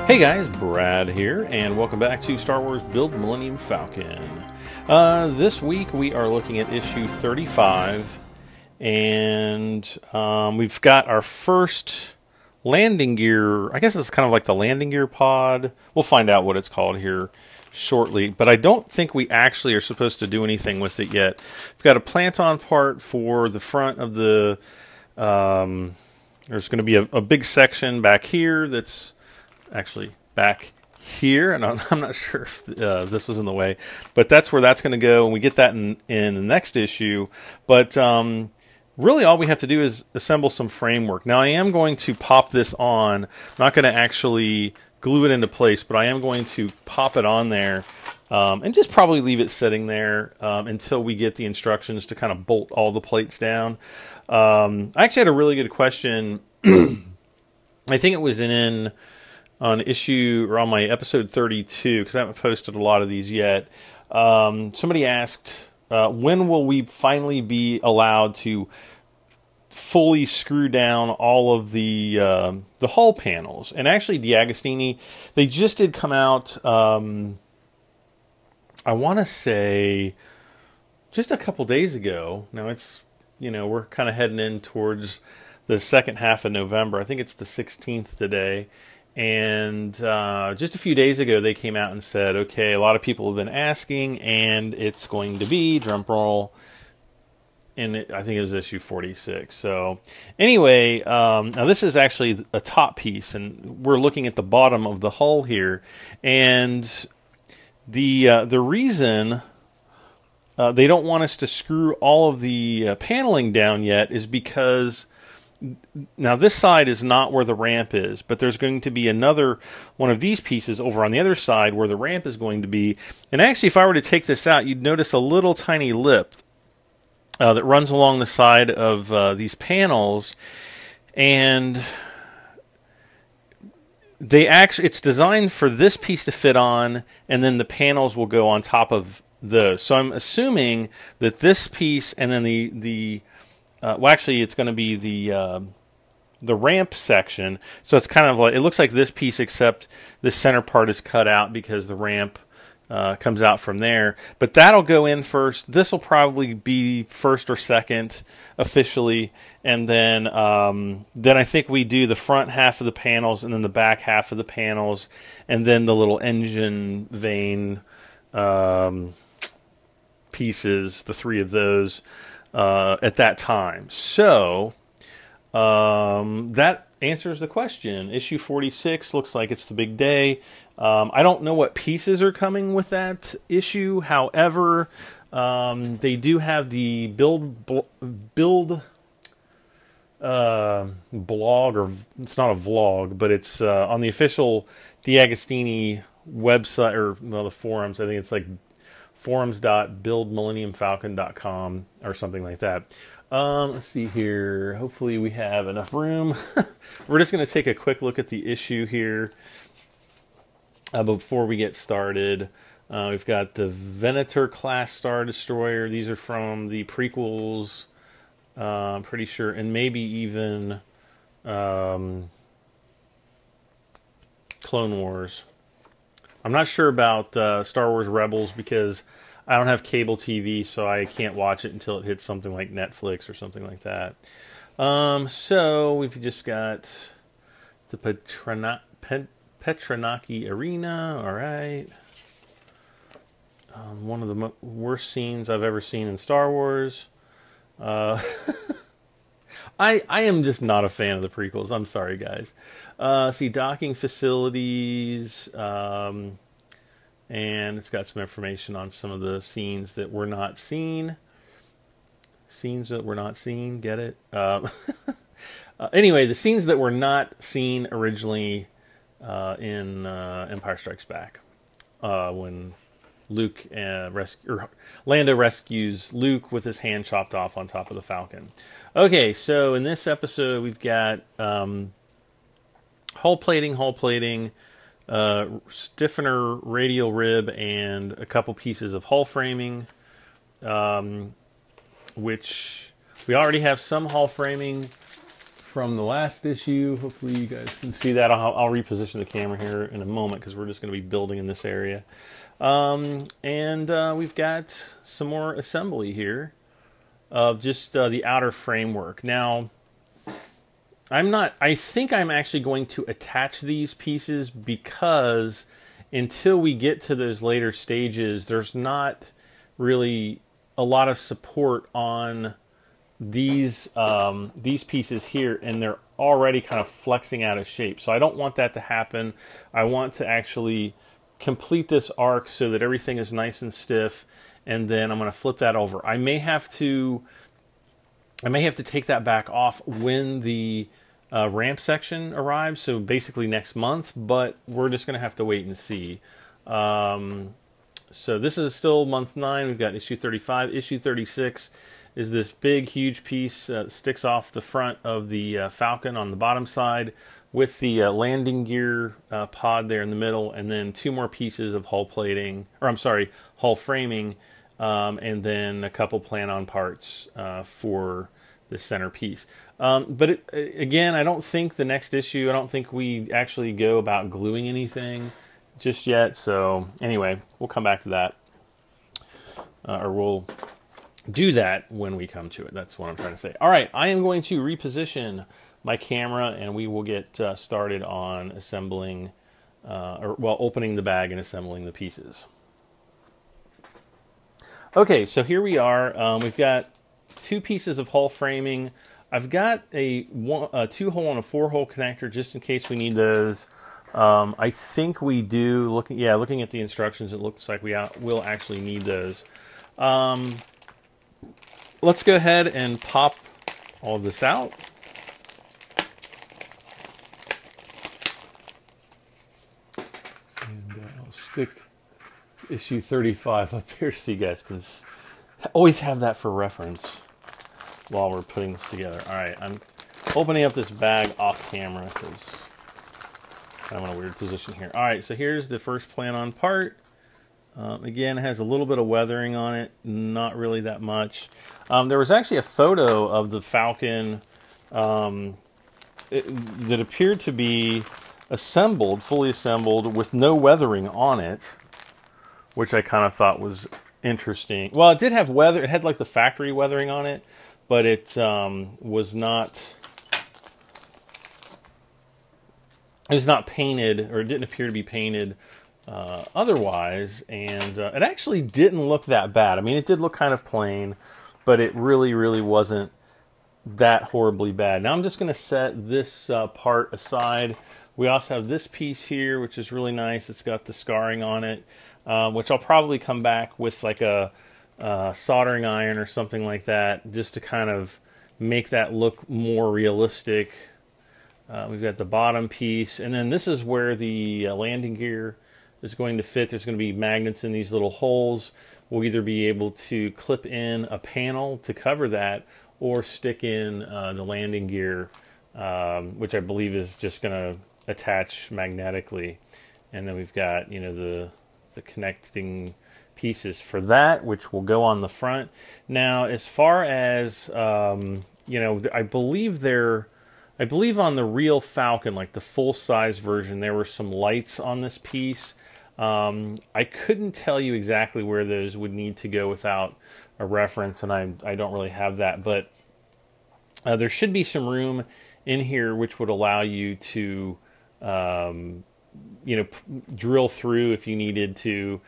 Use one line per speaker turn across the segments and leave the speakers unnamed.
Hey guys, Brad here, and welcome back to Star Wars Build Millennium Falcon. This week we are looking at issue 35, and we've got our first landing gear. I guess it's kind of like the landing gear pod. We'll find out what it's called here shortly, but I don't think we actually are supposed to do anything with it yet. We've got a plant-on part for the front of the... there's going to be a big section back here that's actually back here, and I'm not sure if this was in the way, but that's where that's going to go, and we get that in the next issue. But really all we have to do is assemble some framework. Now I am going to pop this on. I'm not going to actually glue it into place, but I am going to pop it on there and just probably leave it sitting there until we get the instructions to kind of bolt all the plates down. I actually had a really good question. I think it was on issue, or on my episode 32, because I haven't posted a lot of these yet. Somebody asked, when will we finally be allowed to fully screw down all of the hull panels? And actually, DeAgostini, they just did come out, I want to say, just a couple days ago. Now it's, we're kind of heading in towards the second half of November. I think it's the 16th today. And just a few days ago, they came out and said, okay, a lot of people have been asking, and it's going to be, drum roll, and I think it was issue 46. So anyway, now this is actually a top piece, and we're looking at the bottom of the hull here. And the reason they don't want us to screw all of the paneling down yet is because... Now this side is not where the ramp is, but there's going to be another one of these pieces over on the other side where the ramp is going to be. And actually, if I were to take this out, you'd notice a little tiny lip that runs along the side of these panels, and it's designed for this piece to fit on, and then the panels will go on top of those. So I'm assuming that this piece and then well, actually, it's going to be the ramp section. So it's kind of like, it looks like this piece, except this center part is cut out because the ramp comes out from there. But that'll go in first. This will probably be first or second officially, and then I think we do the front half of the panels, and then the back half of the panels, and then the little engine vane pieces, the three of those. At that time. So that answers the question. Issue 46 looks like it's the big day. I don't know what pieces are coming with that issue. However, they do have the build blog, or it's not a vlog, but it's on the official DeAgostini website, or the forums. I think it's like forums.buildmillenniumfalcon.com or something like that. Let's see here. Hopefully we have enough room. We're just going to take a quick look at the issue here before we get started. We've got the Venator class Star Destroyer. These are from the prequels, I'm pretty sure, and maybe even Clone Wars. I'm not sure about Star Wars Rebels because I don't have cable TV, so I can't watch it until it hits something like Netflix or something like that. So we've just got the Petranaki Arena. All right. One of the worst scenes I've ever seen in Star Wars. I am just not a fan of the prequels. I'm sorry, guys. See, docking facilities, and it's got some information on some of the scenes that were not seen. Scenes that were not seen, get it? Anyway, the scenes that were not seen originally in Empire Strikes Back, when Luke Lando rescues Luke with his hand chopped off on top of the Falcon. Okay, so in this episode we've got hull plating, stiffener radial rib, and a couple pieces of hull framing, which we already have some hull framing from the last issue. Hopefully you guys can see that. I'll reposition the camera here in a moment because we're just going to be building in this area. We've got some more assembly here of just the outer framework. Now, I think I'm actually going to attach these pieces because until we get to those later stages, there's not really a lot of support on these pieces here, and they're already kind of flexing out of shape. So I don't want that to happen. I want to actually complete this arc so that everything is nice and stiff, and then I'm going to flip that over. I may have to take that back off when the ramp section arrives, so basically next month, but we're just going to have to wait and see. So this is still month 9. We've got issue 35. Issue 36 is this big, huge piece that sticks off the front of the Falcon on the bottom side with the landing gear pod there in the middle, and then 2 more pieces of hull plating, or I'm sorry, hull framing, and then a couple plan-on parts for the center piece. But again, I don't think the next issue, I don't think we actually go about gluing anything just yet. So anyway, we'll come back to that, or we'll do that when we come to it. That's what I'm trying to say. All right, I am going to reposition my camera, and we will get started on assembling, opening the bag and assembling the pieces. Okay, so here we are. We've got 2 pieces of hull framing. I've got a 2-hole and a 4-hole connector just in case we need those. I think we do. Looking at the instructions, it looks like we will actually need those. Let's go ahead and pop all this out. And I'll stick issue 35 up there so you guys can always have that for reference while we're putting this together. All right, I'm opening up this bag off camera because I'm in a weird position here. All right, so here's the first plan-on part. Again, it has a little bit of weathering on it, not really that much. There was actually a photo of the Falcon that appeared to be assembled, fully assembled, with no weathering on it, which I kind of thought was interesting. Well, it did have weather. It had like the factory weathering on it, but it was not painted, or it didn't appear to be painted otherwise, and it actually didn't look that bad. I mean, it did look kind of plain, but it really wasn't that horribly bad. Now I'm just going to set this part aside. We also have this piece here, which is really nice. It's got the scarring on it, which I'll probably come back with like a soldering iron or something like that, just to kind of make that look more realistic. We've got the bottom piece, and then this is where the landing gear is going to fit. There's going to be magnets in these little holes. We'll either be able to clip in a panel to cover that, or stick in the landing gear, which I believe is just going to attach magnetically. And then we've got, you know, the connecting pieces for that, which will go on the front. Now, as far as you know, I believe on the real Falcon, like the full-size version, there were some lights on this piece. I couldn't tell you exactly where those would need to go without a reference, and I don't really have that, but there should be some room in here which would allow you to you know, drill through if you needed to,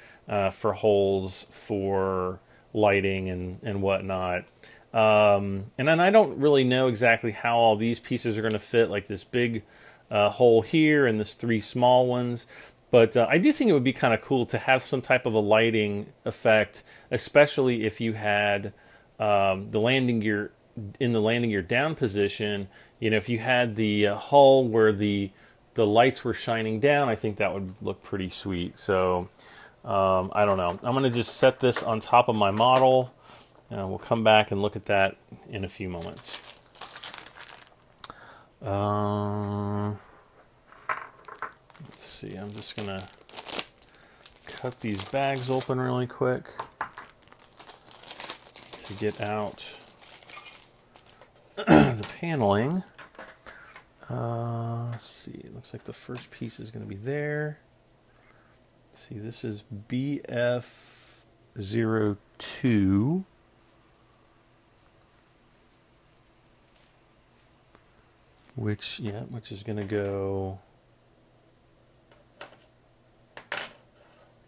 for holes for lighting and whatnot. And then I don't really know exactly how all these pieces are going to fit, like this big hole here and this 3 small ones. But I do think it would be kind of cool to have some type of a lighting effect, especially if you had the landing gear in the landing gear down position. You know, if you had the hull where the lights were shining down, I think that would look pretty sweet. So I don't know. I'm going to just set this on top of my model, and we'll come back and look at that in a few moments. Let's see, I'm just going to cut these bags open really quick to get out the paneling. Let's see, it looks like the first piece is going to be there. Let's see, this is BF02. Which is going to go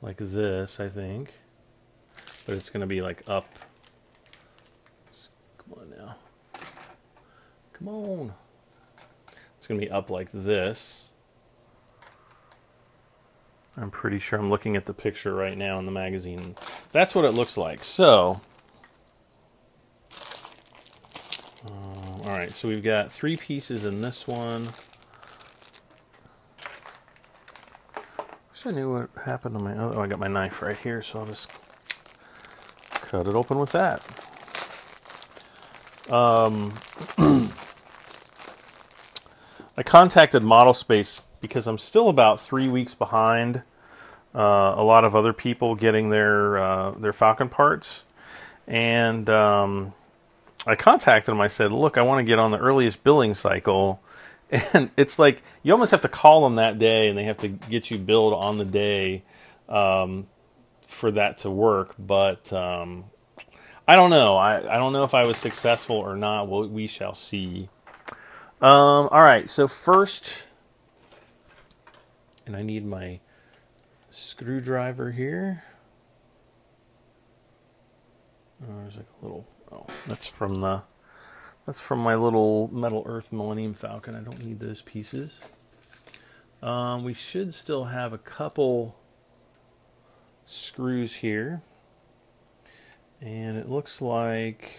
like this, I think. But it's going to be like up. Come on now. Come on. It's going to be up like this. I'm pretty sure I'm looking at the picture right now in the magazine. That's what it looks like. So, all right, so we've got 3 pieces in this one. Wish I knew what happened to my other. Oh, I got my knife right here, so I'll just cut it open with that. I contacted Model Space because I'm still about 3 weeks behind a lot of other people getting their Falcon parts, and I contacted them. I said, look, I want to get on the earliest billing cycle. And it's like you almost have to call them that day, and they have to get you billed on the day for that to work. But I don't know. I don't know if I was successful or not. Well, we shall see. All right, so first, and I need my screwdriver here. There's like a little... Oh, that's from my little Metal Earth Millennium Falcon. I don't need those pieces. We should still have a couple screws here. And it looks like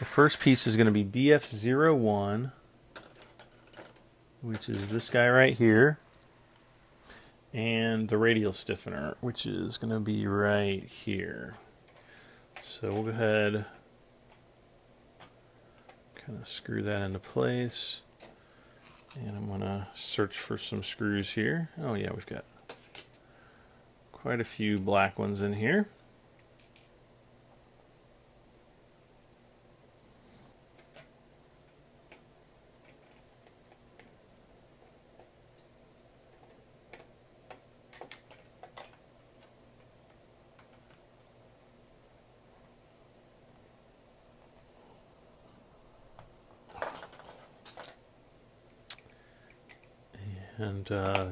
the first piece is going to be BF01, which is this guy right here. And the radial stiffener, which is going to be right here. So we'll go ahead, kind of screw that into place. And I'm going to search for some screws here. Oh yeah, we've got quite a few black ones in here. And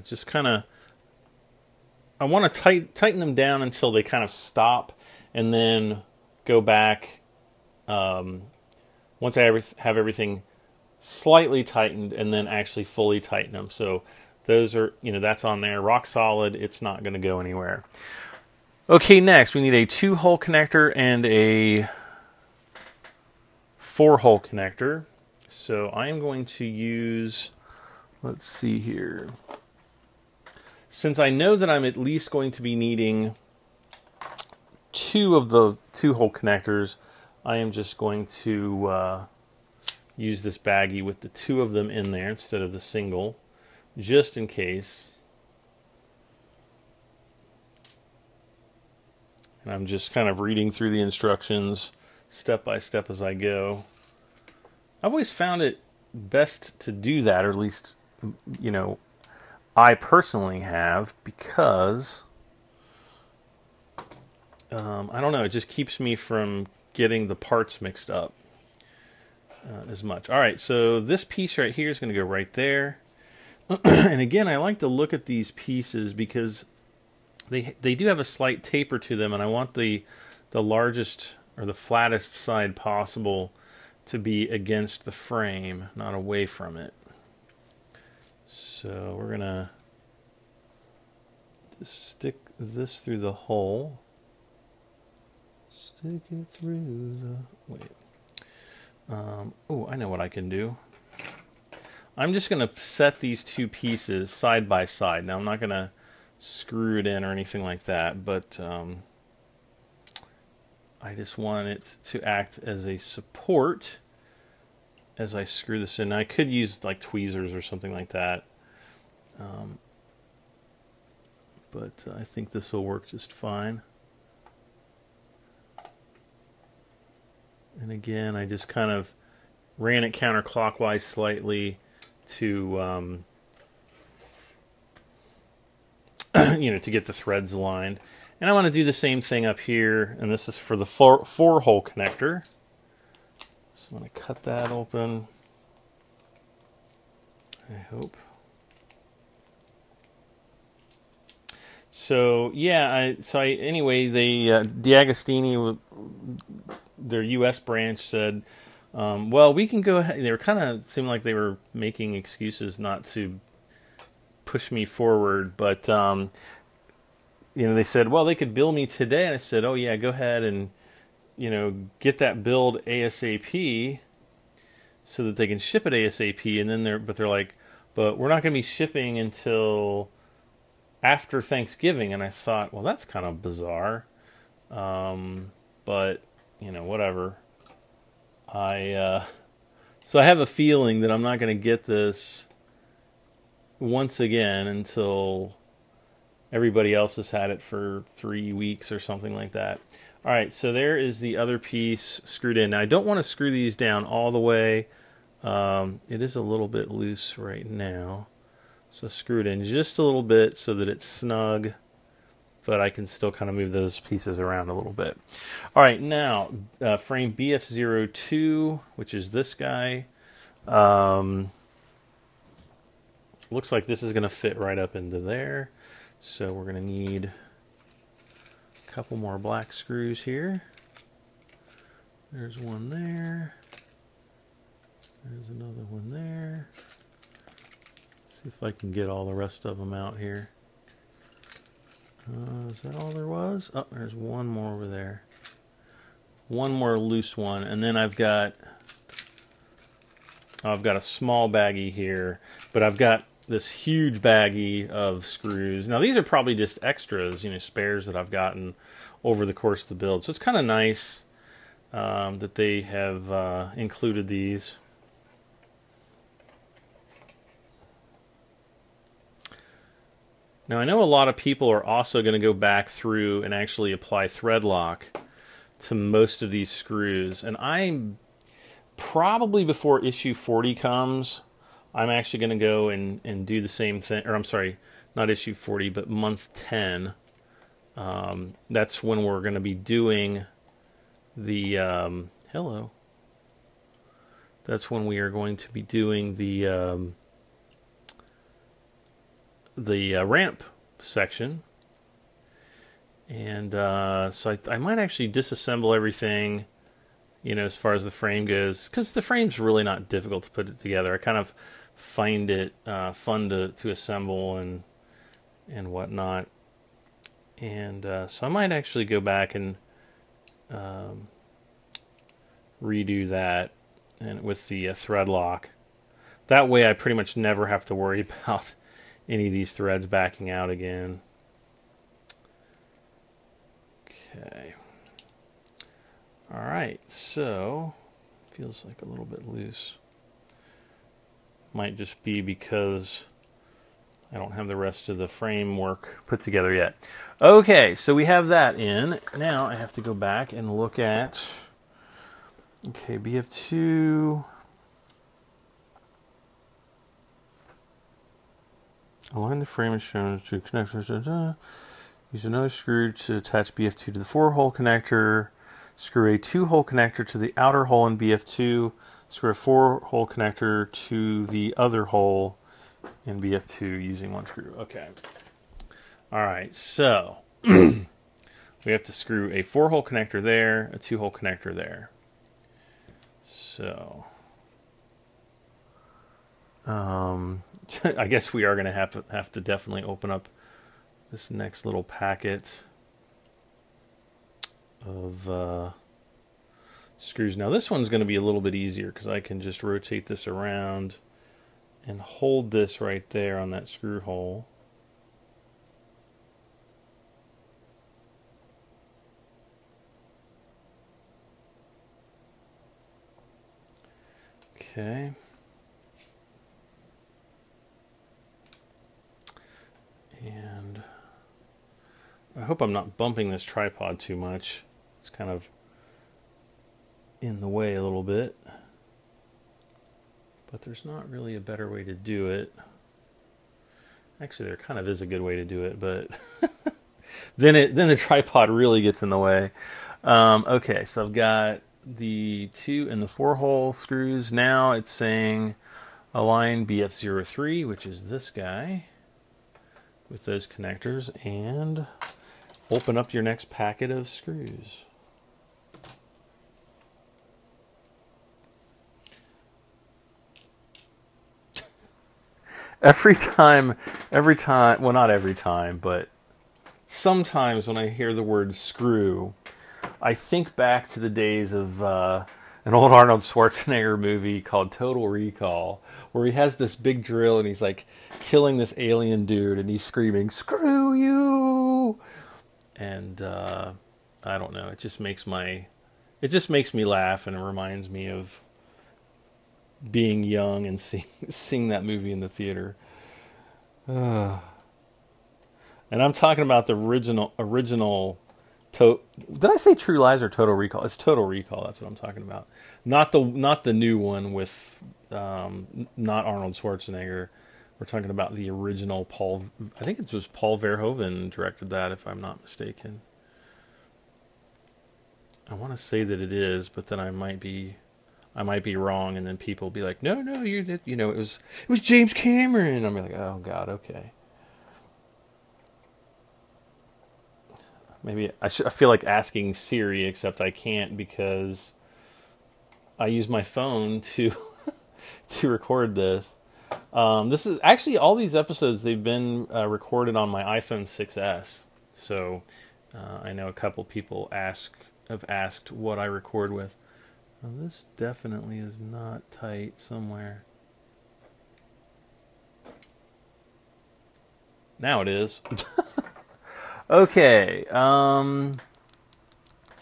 just kind of, I want to tighten them down until they kind of stop, and then go back once I have everything slightly tightened, and then actually fully tighten them. So those are, that's on there, rock solid. It's not going to go anywhere. Okay, next we need a 2-hole connector and a 4-hole connector. So I am going to use... Let's see here. Since I know that I'm at least going to be needing 2 of the 2-hole connectors, I am just going to use this baggie with the 2 of them in there instead of the single, just in case. And I'm just kind of reading through the instructions step by step as I go. I've always found it best to do that, or at least, I personally have, because I don't know, it just keeps me from getting the parts mixed up as much. All right, so this piece right here is going to go right there. And again, I like to look at these pieces because they do have a slight taper to them, and I want the largest or the flattest side possible to be against the frame, not away from it. So we're going to stick this through the hole. Stick it through the... Wait. Oh, I know what I can do. I'm just going to set these 2 pieces side by side. Now, I'm not going to screw it in or anything like that, but I just want it to act as a support as I screw this in. Now, I could use like tweezers or something like that, but I think this will work just fine. And again, I just kind of ran it counterclockwise slightly to to get the threads aligned. And I want to do the same thing up here, and this is for the four-hole connector. So I'm going to cut that open. I hope. So yeah, anyway, the DeAgostini, their U.S. branch, said, well, we can go ahead. They were kind of seemed like they were making excuses not to push me forward, but they said, well, they could bill me today, and I said, oh yeah, go ahead and get that billed ASAP so that they can ship it ASAP. And then they're like, but we're not going to be shipping until after Thanksgiving. And I thought, well, that's kind of bizarre, but whatever. So I have a feeling that I'm not going to get this once again until everybody else has had it for 3 weeks or something like that. All right, so there is the other piece screwed in. Now, I don't want to screw these down all the way. It is a little bit loose right now. So screw it in just a little bit so that it's snug, but I can still kind of move those pieces around a little bit. All right, now, frame BF02, which is this guy. Looks like this is going to fit right up into there. So we're going to need a couple more black screws here. There's one there. There's another one there. Let's see if I can get all the rest of them out here. Is that all there was? Oh, there's one more over there. One more loose one, and then I've got a small baggie here, but I've got this huge baggie of screws. Now these are probably just extras, spares that I've gotten over the course of the build. So it's kind of nice that they have included these. Now I know a lot of people are also going to go back through and actually apply thread lock to most of these screws, and I'm probably before issue 40 comes, I'm actually going to go and do the same thing, or I'm sorry, not issue 40, but month 10. That's when we're going to be doing the, hello. That's when we are going to be doing the ramp section. And so I might actually disassemble everything, as far as the frame goes, because the frame's really not difficult to put it together. I kind of find it fun to assemble and whatnot. And so I might actually go back and redo that and with the thread lock. That way I pretty much never have to worry about any of these threads backing out again. Okay. All right, so feels like a little bit loose. Might just be because I don't have the rest of the framework put together yet. Okay, so we have that in. Now I have to go back and look at, okay, BF2. Align the frame as shown to connectors. Use another screw to attach BF2 to the 4-hole connector. Screw a 2-hole connector to the outer hole in BF2. Screw a 4-hole connector to the other hole in BF2 using one screw. Okay. All right, so we have to screw a 4-hole connector there, a 2-hole connector there. So I guess we are going to have to definitely open up this next little packet of screws. Now this one's going to be a little bit easier because I can just rotate this around and hold this right there on that screw hole. Okay. And I hope I'm not bumping this tripod too much. It's kind of in the way a little bit. but there's not really a better way to do it. Actually, there kind of is a good way to do it, but then the tripod really gets in the way. Okay, so I've got the 2 and the 4 hole screws. Now it's saying align BF03, which is this guy, with those connectors, and open up your next packet of screws. Every time, well, not every time, but sometimes when I hear the word screw, I think back to the days of an old Arnold Schwarzenegger movie called Total Recall, where he has this big drill and he's like killing this alien dude and he's screaming, "Screw you!" And I don't know, it just makes me laugh, and it reminds me of being young and seeing that movie in the theater. And I'm talking about the original. Did I say True Lies or Total Recall? It's Total Recall. That's what I'm talking about. Not the new one with not Arnold Schwarzenegger. We're talking about the original Paul. I think it was Paul Verhoeven directed that, if I'm not mistaken. I want to say that it is, but then I might be wrong, and then people will be like, "No, it was James Cameron." I'm like, "Oh God, okay." Maybe I feel like asking Siri, except I can't because I use my phone to to record this. This is actually, all these episodes, they've been recorded on my iPhone 6S. So I know a couple people have asked what I record with. Well, this definitely is not tight somewhere. Now it is. Okay.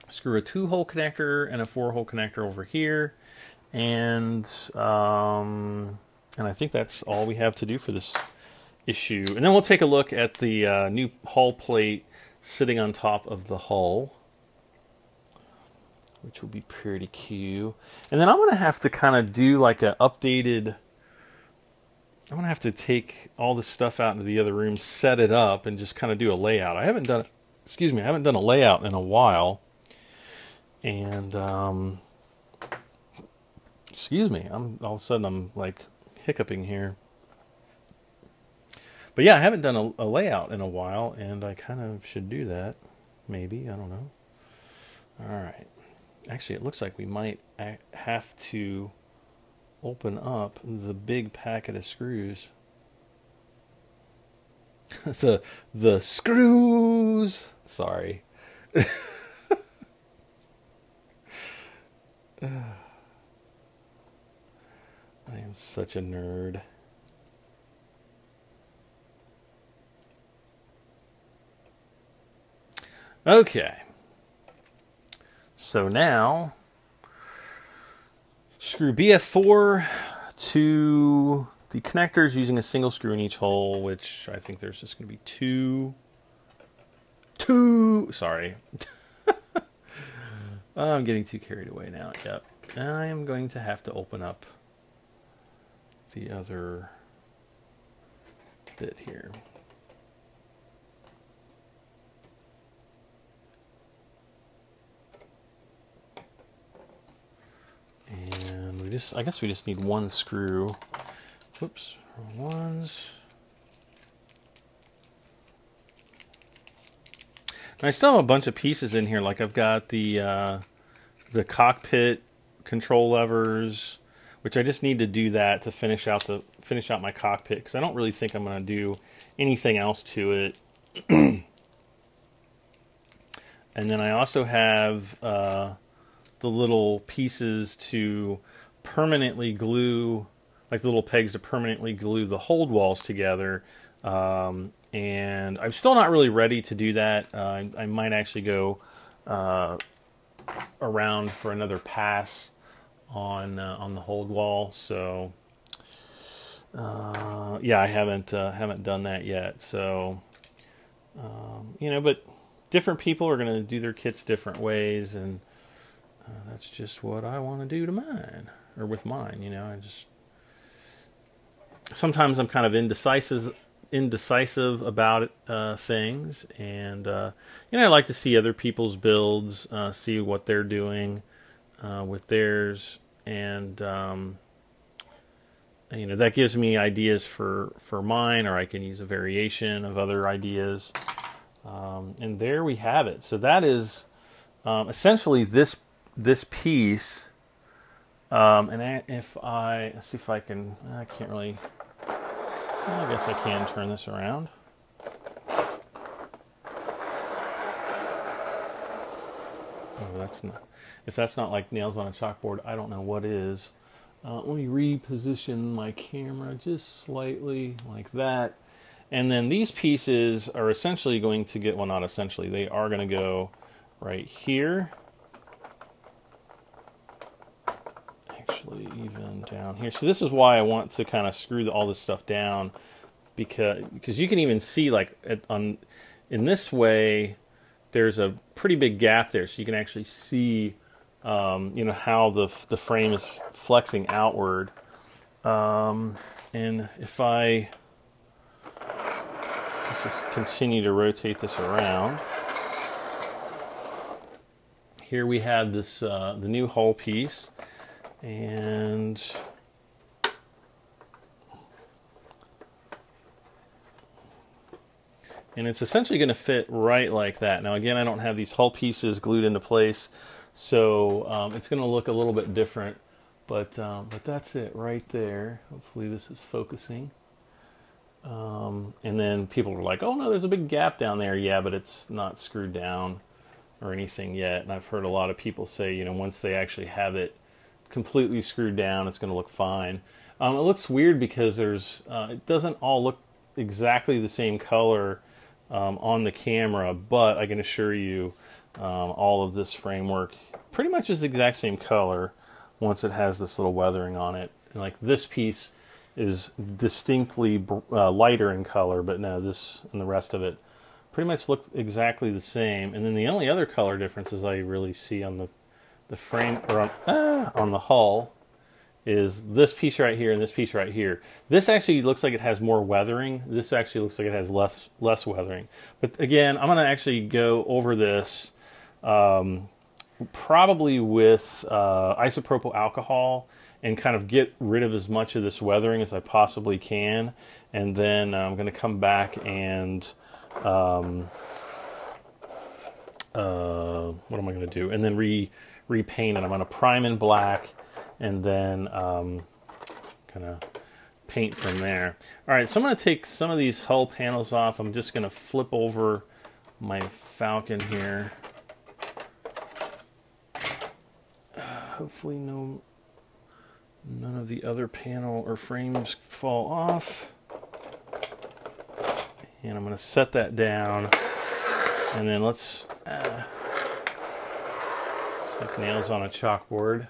Screw a 2-hole connector and a 4-hole connector over here, and I think that's all we have to do for this issue. And then we'll take a look at the new hull plate sitting on top of the hull, which will be pretty cute. And then I'm going to have to kind of do like an updated... I'm going to have to take all this stuff out into the other room, set it up, and just kind of do a layout. I haven't done a layout in a while. And, excuse me, all of a sudden I'm like hiccuping here. But yeah, I haven't done a layout in a while, and I kind of should do that. Maybe, I don't know. All right. Actually, it looks like we might have to open up the big packet of screws. the screws. Sorry. I am such a nerd. Okay. So now, screw BF4 to the connectors using a single screw in each hole, which I think there's just going to be two. Sorry. I'm getting too carried away now. Yep. I am going to have to open up the other bit here. And I guess we just need one screw. Whoops, wrong ones. And I still have a bunch of pieces in here. Like I've got the cockpit control levers, which I just need to do that to finish out my cockpit, because I don't really think I'm going to do anything else to it. And then I also have the little pieces to permanently glue, like the little pegs to permanently glue the hold walls together. And I'm still not really ready to do that. I might actually go around for another pass on the hold wall. So yeah, I haven't done that yet. So you know, but different people are going to do their kits different ways, and that's just what I want to do to mine, or with mine. You know, I just sometimes I'm kind of indecisive about things, and you know, I like to see other people's builds, see what they're doing with theirs, and you know, that gives me ideas for mine, or I can use a variation of other ideas. And there we have it. So that is essentially this piece. And if let's see if I can, I can't really, well, I guess I can turn this around. Oh, that's not, if that's not like nails on a chalkboard, I don't know what is. Let me reposition my camera just slightly like that. And then these pieces are essentially going to get, well, not essentially, they are going to go right here. Actually, even down here. So this is why I want to kind of screw all this stuff down, because you can even see, like, in this way, there's a pretty big gap there, so you can actually see you know, how the frame is flexing outward. And if I let's just continue to rotate this around, here we have this the new hull piece, and it's essentially going to fit right like that. Now again, I don't have these hull pieces glued into place, so it's going to look a little bit different, but that's it right there. Hopefully this is focusing. And then people were like, "Oh no, there's a big gap down there." Yeah, but it's not screwed down or anything yet. And I've heard a lot of people say, you know, once they actually have it completely screwed down, it's going to look fine. It looks weird because there's it doesn't all look exactly the same color on the camera, but I can assure you all of this framework pretty much is the exact same color once it has this little weathering on it. And like this piece is distinctly lighter in color, but no, this and the rest of it pretty much look exactly the same. And then the only other color differences I really see on the frame, or on the hull, is this piece right here and this piece right here. This actually looks like it has more weathering. This actually looks like it has less weathering. But again, I'm going to actually go over this probably with isopropyl alcohol and kind of get rid of as much of this weathering as I possibly can. And then I'm going to come back and what am I going to do? And then repaint it. I'm going to prime in black, and then kind of paint from there. All right, so I'm going to take some of these hull panels off. I'm just going to flip over my Falcon here. Hopefully none of the other panel or frames fall off. And I'm going to set that down, and then let's it's like nails on a chalkboard.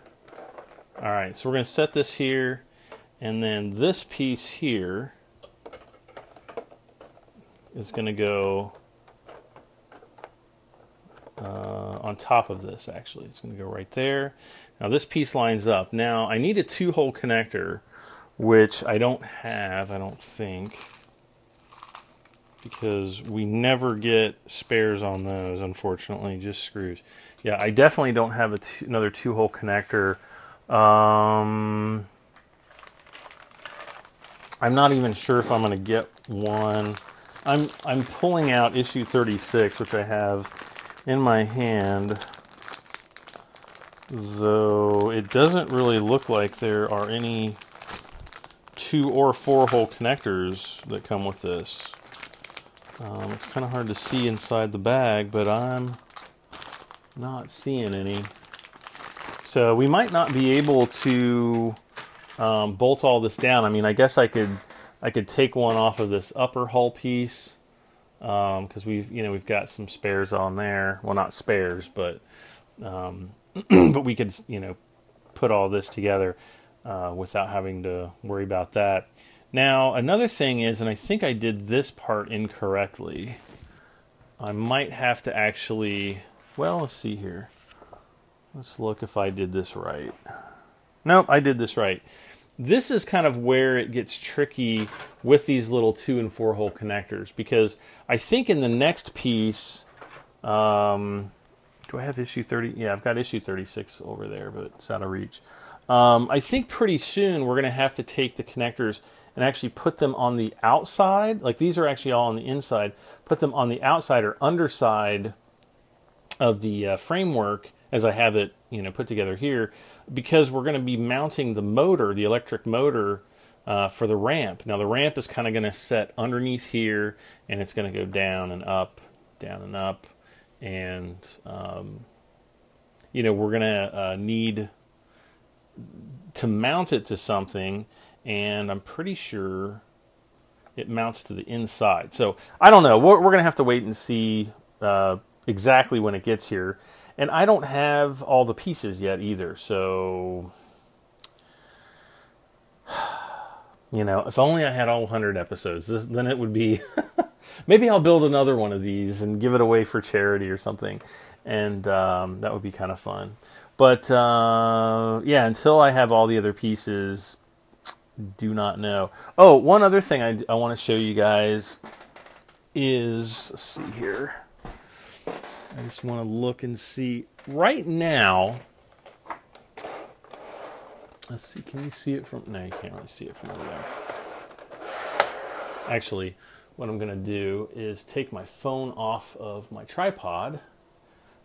All right, so we're going to set this here, and then this piece here is going to go on top of this. Actually, it's going to go right there. Now this piece lines up. Now I need a 2-hole connector, which I don't have, I don't think, because we never get spares on those, unfortunately, just screws. Yeah, I definitely don't have another 2-hole connector. I'm not even sure if I'm going to get one. I'm pulling out issue 36, which I have in my hand, though it doesn't really look like there are any 2 or 4-hole connectors that come with this. It's kind of hard to see inside the bag, but I'm not seeing any. So we might not be able to bolt all this down. I mean, I guess I could take one off of this upper hull piece, because we've got some spares on there. Well, not spares, but but we could put all this together without having to worry about that. Now another thing is, and I think I did this part incorrectly. I might have to actually, well, let's see here. Let's look if I did this right. Nope, I did this right. this is kind of where it gets tricky with these little 2 and 4 hole connectors, because I think in the next piece, do I have issue 30? Yeah, I've got issue 36 over there, but it's out of reach. I think pretty soon we're going to have to take the connectors and actually put them on the outside. Like these are actually all on the inside. Put them on the outside or underside of the framework as I have it, put together here, because we're going to be mounting the motor, the electric motor, for the ramp. Now the ramp is kind of going to set underneath here, and it's going to go down and up, and we're going to need to mount it to something, and I'm pretty sure it mounts to the inside. So I don't know. We're going to have to wait and see exactly when it gets here. And I don't have all the pieces yet either. So, if only I had all 100 episodes, then it would be... Maybe I'll build another one of these and give it away for charity or something. And that would be kind of fun. But, yeah, until I have all the other pieces, do not know. Oh, one other thing I want to show you guys is... Let's see here. I just want to look and see. Right now, let's see, can you see it from... No, you can't really see it from over there. Actually, what I'm going to do is take my phone off of my tripod, and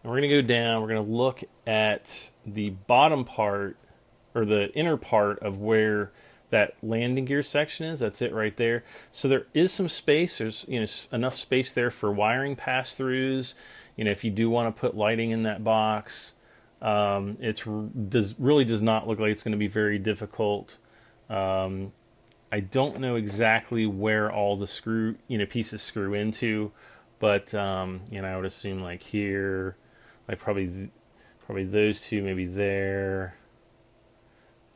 we're going to go down. We're going to look at the bottom part, or the inner part of where that landing gear section is. That's it right there. So there is some space. There's enough space there for wiring pass-throughs. If you do want to put lighting in that box, it really does not look like it's going to be very difficult. I don't know exactly where all the pieces screw into, but I would assume like here, like probably those two, maybe there,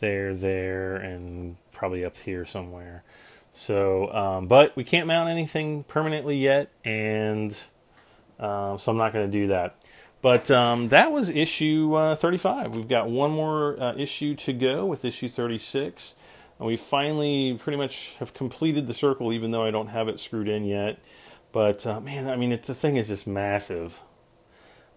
and probably up here somewhere. So, but we can't mount anything permanently yet, and so I'm not going to do that. But that was issue 35. We've got one more issue to go with issue 36. And we finally pretty much have completed the circle, even though I don't have it screwed in yet. But, man, I mean, the thing is just massive.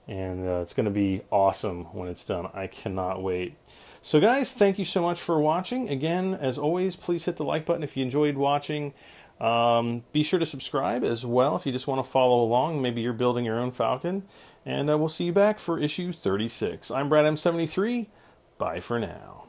And it's going to be awesome when it's done. I cannot wait. So, guys, thank you so much for watching. Again, as always, please hit the like button if you enjoyed watching. Be sure to subscribe as well if you just want to follow along. Maybe you're building your own Falcon. And we'll see you back for issue 36. I'm Brad M73. Bye for now.